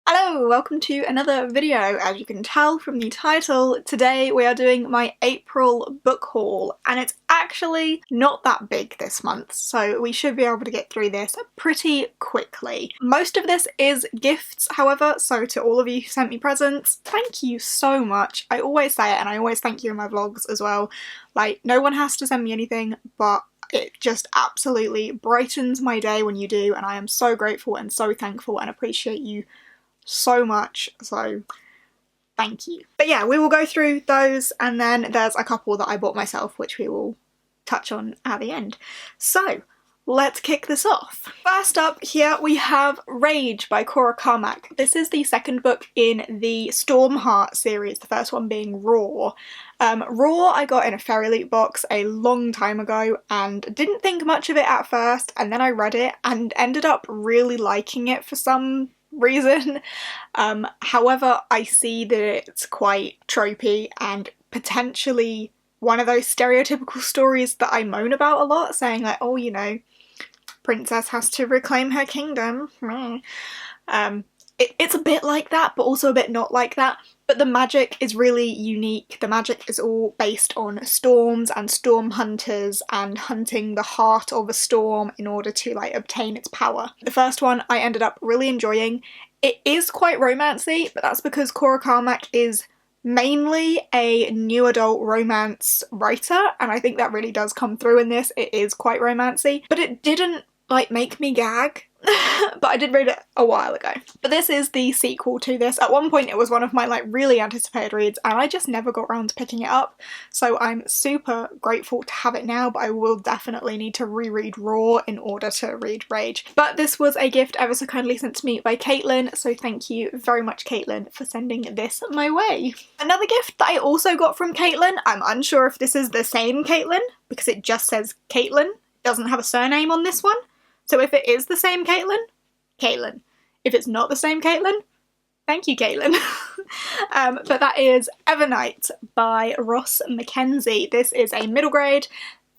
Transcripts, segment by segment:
Hello, welcome to another video. As you can tell from the title, today we are doing my April book haul, and it's actually not that big this month, so we should be able to get through this pretty quickly. Most of this is gifts, however, so to all of you who sent me presents, thank you so much. I always say it, and I always thank you in my vlogs as well. Like, no one has to send me anything, but it just absolutely brightens my day when you do, and I am so grateful and so thankful and appreciate you so much, so thank you. But yeah, we will go through those, and then there's a couple that I bought myself which we will touch on at the end. So let's kick this off. First up here we have Rage by Cora Carmack. This is the second book in the Stormheart series, the first one being Raw. Raw I got in a Fairy Loot box a long time ago and didn't think much of it at first, and then I read it and ended up really liking it for some reason. However, I see that it's quite tropey and potentially one of those stereotypical stories that I moan about a lot, saying like, oh, you know, princess has to reclaim her kingdom. It's a bit like that, but also a bit not like that. But the magic is really unique. The magic is all based on storms and storm hunters and hunting the heart of a storm in order to like obtain its power. The first one I ended up really enjoying. It is quite romancy, but that's because Cora Carmack is mainly a new adult romance writer, and I think that really does come through in this. It is quite romancy, but it didn't like make me gag. But I did read it a while ago. But this is the sequel to this. At one point it was one of my like really anticipated reads and I just never got around to picking it up, so I'm super grateful to have it now, but I will definitely need to reread Raw in order to read Rage. But this was a gift ever so kindly sent to me by Caitlin, so thank you very much, Caitlin, for sending this my way. Another gift that I also got from Caitlin, I'm unsure if this is the same Caitlin because it just says Caitlin, it doesn't have a surname on this one. So if it is the same Caitlin, Caitlin. If it's not the same Caitlin, thank you, Caitlin. But that is Evernight by Ross Mackenzie. This is a middle grade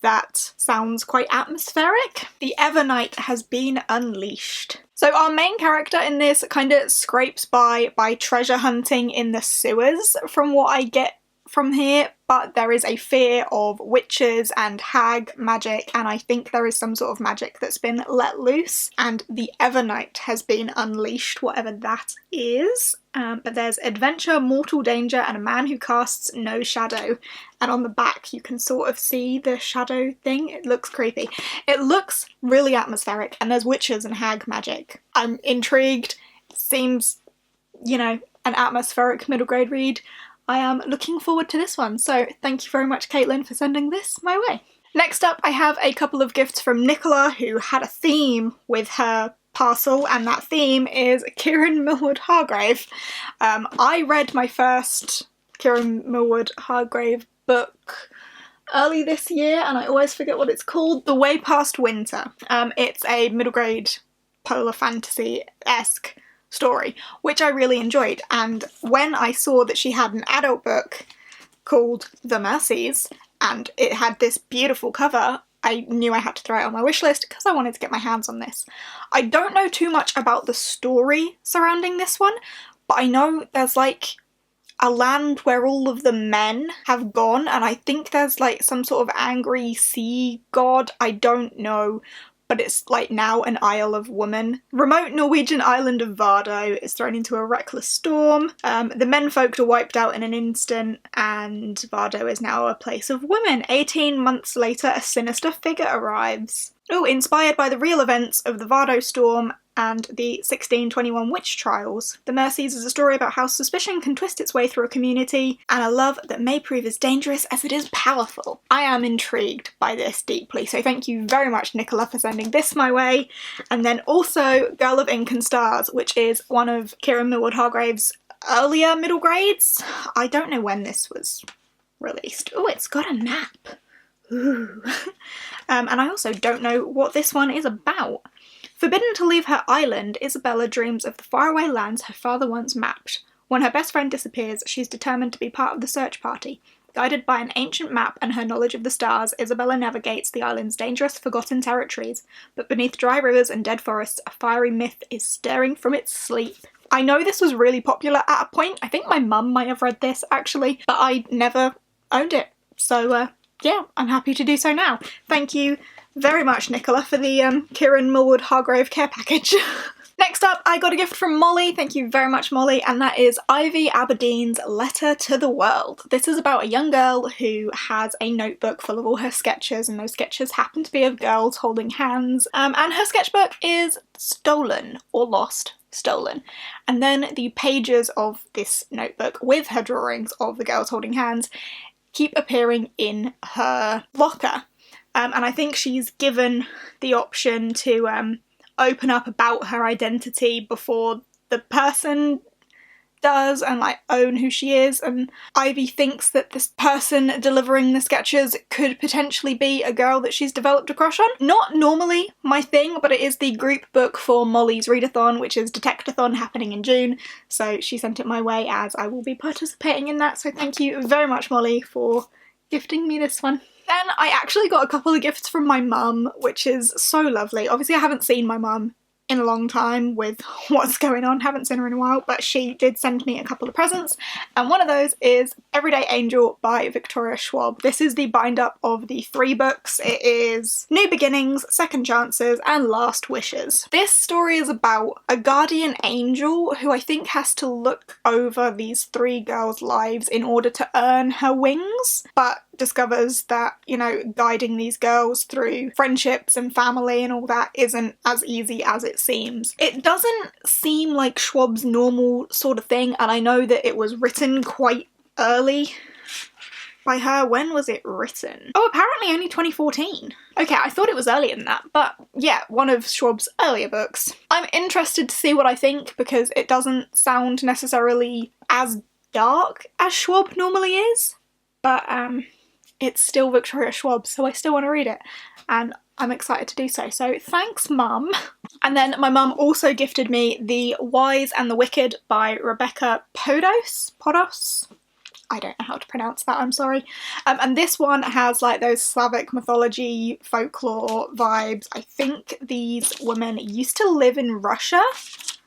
that sounds quite atmospheric. The Evernight has been unleashed. So our main character in this kind of scrapes by treasure hunting in the sewers from what I get from here, but there is a fear of witches and hag magic, and I think there is some sort of magic that's been let loose, and the Evernight has been unleashed, whatever that is. But there's adventure, mortal danger, and a man who casts no shadow. And on the back you can sort of see the shadow thing. It looks creepy. It looks really atmospheric, and there's witches and hag magic. I'm intrigued. It seems, you know, an atmospheric middle grade read. I am looking forward to this one, so thank you very much, Caitlin, for sending this my way. Next up, I have a couple of gifts from Nicola, who had a theme with her parcel, and that theme is Kieran Millward Hargrave. I read my first Kieran Millward Hargrave book early this year, and I always forget what it's called, The Way Past Winter. It's a middle grade polar fantasy-esque story, which I really enjoyed, and when I saw that she had an adult book called The Mercies and it had this beautiful cover, I knew I had to throw it on my wish list because I wanted to get my hands on this. I don't know too much about the story surrounding this one, but I know there's like a land where all of the men have gone, and I think there's like some sort of angry sea god, I don't know, but it's like now an Isle of Women. Remote Norwegian island of Vardø is thrown into a reckless storm. The menfolk are wiped out in an instant, and Vardø is now a place of women. 18 months later, a sinister figure arrives. Oh, inspired by the real events of the Vardø storm and the 1621 witch trials. The Mercies is a story about how suspicion can twist its way through a community, and a love that may prove as dangerous as it is powerful. I am intrigued by this deeply, so thank you very much, Nicola, for sending this my way. And then also Girl of Ink and Stars, which is one of Kieran Millward Hargrave's earlier middle grades. I don't know when this was released. Oh, it's got a map. Ooh. And I also don't know what this one is about. Forbidden to leave her island, Isabella dreams of the faraway lands her father once mapped. When her best friend disappears, she's determined to be part of the search party. Guided by an ancient map and her knowledge of the stars, Isabella navigates the island's dangerous, forgotten territories. But beneath dry rivers and dead forests, a fiery myth is stirring from its sleep. I know this was really popular at a point. I think my mum might have read this actually, but I never owned it. So yeah, I'm happy to do so now. Thank you very much, Nicola, for the Kieran Millwood Hargrave care package. Next up, I got a gift from Molly. Thank you very much, Molly, and that is Ivy Aberdeen's Letter to the World. This is about a young girl who has a notebook full of all her sketches, and those sketches happen to be of girls holding hands, and her sketchbook is stolen, or lost. Stolen. And then the pages of this notebook with her drawings of the girls holding hands keep appearing in her locker. And I think she's given the option to open up about her identity before the person does and like own who she is, and Ivy thinks that this person delivering the sketches could potentially be a girl that she's developed a crush on. Not normally my thing, but it is the group book for Molly's readathon, which is Detectathon, happening in June, so she sent it my way as I will be participating in that, so thank you very much, Molly, for gifting me this one. Then I actually got a couple of gifts from my mum, which is so lovely. Obviously I haven't seen my mum in a long time with what's going on, haven't seen her in a while, but she did send me a couple of presents, and one of those is Everyday Angel by Victoria Schwab. This is the bind-up of the 3 books. It is New Beginnings, Second Chances, and Last Wishes. This story is about a guardian angel who I think has to look over these 3 girls' lives in order to earn her wings, but discovers that, you know, guiding these girls through friendships and family and all that isn't as easy as it seems. It doesn't seem like Schwab's normal sort of thing, and I know that it was written quite early by her. When was it written? Oh, apparently only 2014. Okay, I thought it was earlier than that, but yeah, one of Schwab's earlier books. I'm interested to see what I think because it doesn't sound necessarily as dark as Schwab normally is, but it's still Victoria Schwab, so I still want to read it, and I'm excited to do so. So thanks, Mum. And then my mum also gifted me The Wise and the Wicked by Rebecca Podos? I don't know how to pronounce that, I'm sorry. And this one has like those Slavic mythology, folklore vibes. I think these women used to live in Russia.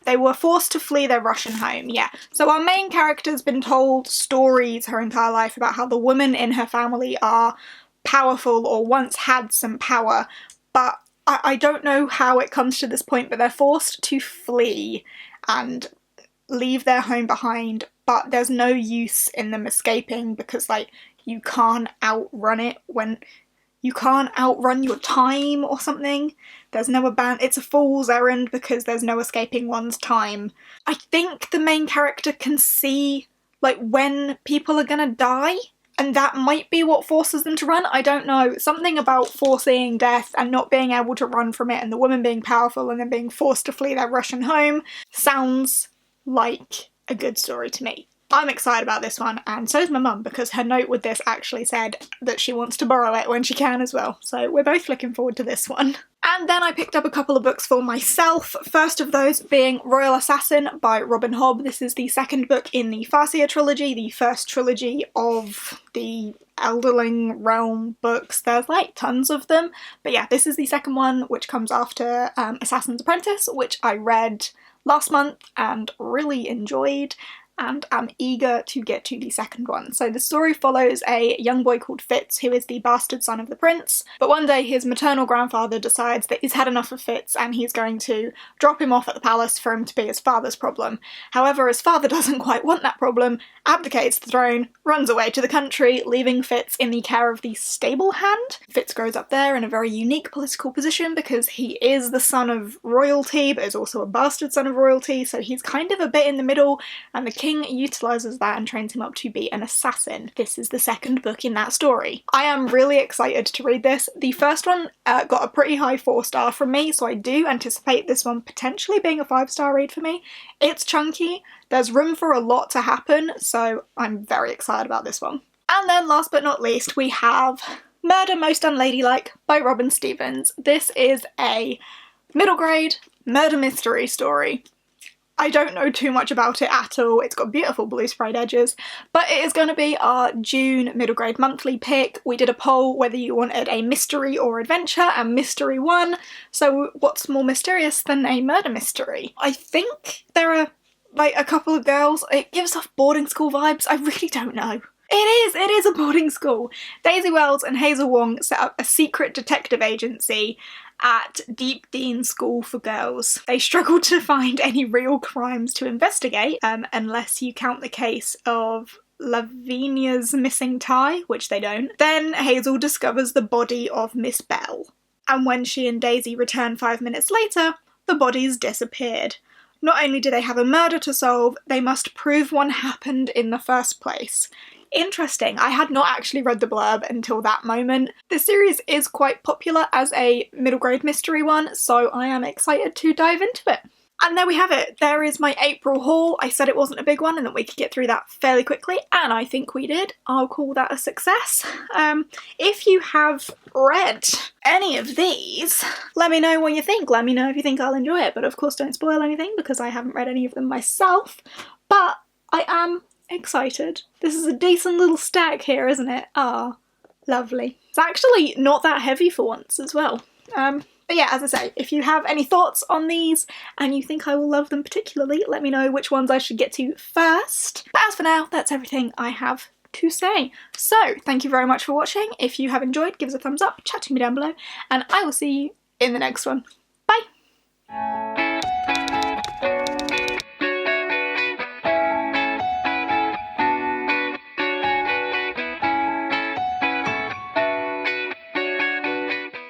They were forced to flee their Russian home, yeah. So our main character's been told stories her entire life about how the women in her family are powerful or once had some power, but I don't know how it comes to this point, but they're forced to flee and leave their home behind, but there's no use in them escaping because, like, you can't outrun it when you can't outrun your time or something. There's no it's a fool's errand because there's no escaping one's time. I think the main character can see, like, when people are gonna die, and that might be what forces them to run. I don't know. Something about foreseeing death and not being able to run from it, and the woman being powerful and then being forced to flee their Russian home sounds like a good story to me. I'm excited about this one, and so is my mum, because her note with this actually said that she wants to borrow it when she can as well, so we're both looking forward to this one. And then I picked up a couple of books for myself, first of those being Royal Assassin by Robin Hobb. This is the second book in the Farseer trilogy, the first trilogy of the Elderling Realm books. There's like tons of them, but yeah, this is the second one, which comes after Assassin's Apprentice, which I read last month and really enjoyed, and I'm eager to get to the second one. So the story follows a young boy called Fitz, who is the bastard son of the prince, but one day his maternal grandfather decides that he's had enough of Fitz and he's going to drop him off at the palace for him to be his father's problem. However, his father doesn't quite want that problem, abdicates the throne, runs away to the country, leaving Fitz in the care of the stable hand. Fitz grows up there in a very unique political position because he is the son of royalty, but is also a bastard son of royalty, so he's kind of a bit in the middle, and the king utilises that and trains him up to be an assassin. This is the second book in that story. I am really excited to read this. The first one got a pretty high 4-star from me, so I do anticipate this one potentially being a 5-star read for me. It's chunky, there's room for a lot to happen, so I'm very excited about this one. And then last but not least, we have Murder Most Unladylike by Robin Stevens. This is a middle grade murder mystery story. I don't know too much about it at all. It's got beautiful blue sprayed edges, but it is going to be our June middle grade monthly pick. We did a poll whether you wanted a mystery or adventure, and mystery won. So what's more mysterious than a murder mystery? I think there are like a couple of girls. It gives off boarding school vibes. I really don't know. It is a boarding school. Daisy Wells and Hazel Wong set up a secret detective agency at Deep Dean School for Girls. They struggle to find any real crimes to investigate, unless you count the case of Lavinia's missing tie, which they don't. Then Hazel discovers the body of Miss Bell. And when she and Daisy return 5 minutes later, the body's disappeared. Not only do they have a murder to solve, they must prove one happened in the first place. Interesting, I had not actually read the blurb until that moment. The series is quite popular as a middle grade mystery one, so I am excited to dive into it. And there we have it. There is my April haul. I said it wasn't a big one and that we could get through that fairly quickly, and I think we did. I'll call that a success. If you have read any of these, let me know what you think. Let me know if you think I'll enjoy it, but of course don't spoil anything because I haven't read any of them myself. But I am excited. This is a decent little stack here, isn't it? Ah, lovely. It's actually not that heavy for once as well. But yeah, as I say, if you have any thoughts on these and you think I will love them particularly, let me know which ones I should get to first. But as for now, that's everything I have to say. So, thank you very much for watching. If you have enjoyed, give us a thumbs up, chat to me down below, and I will see you in the next one. Bye!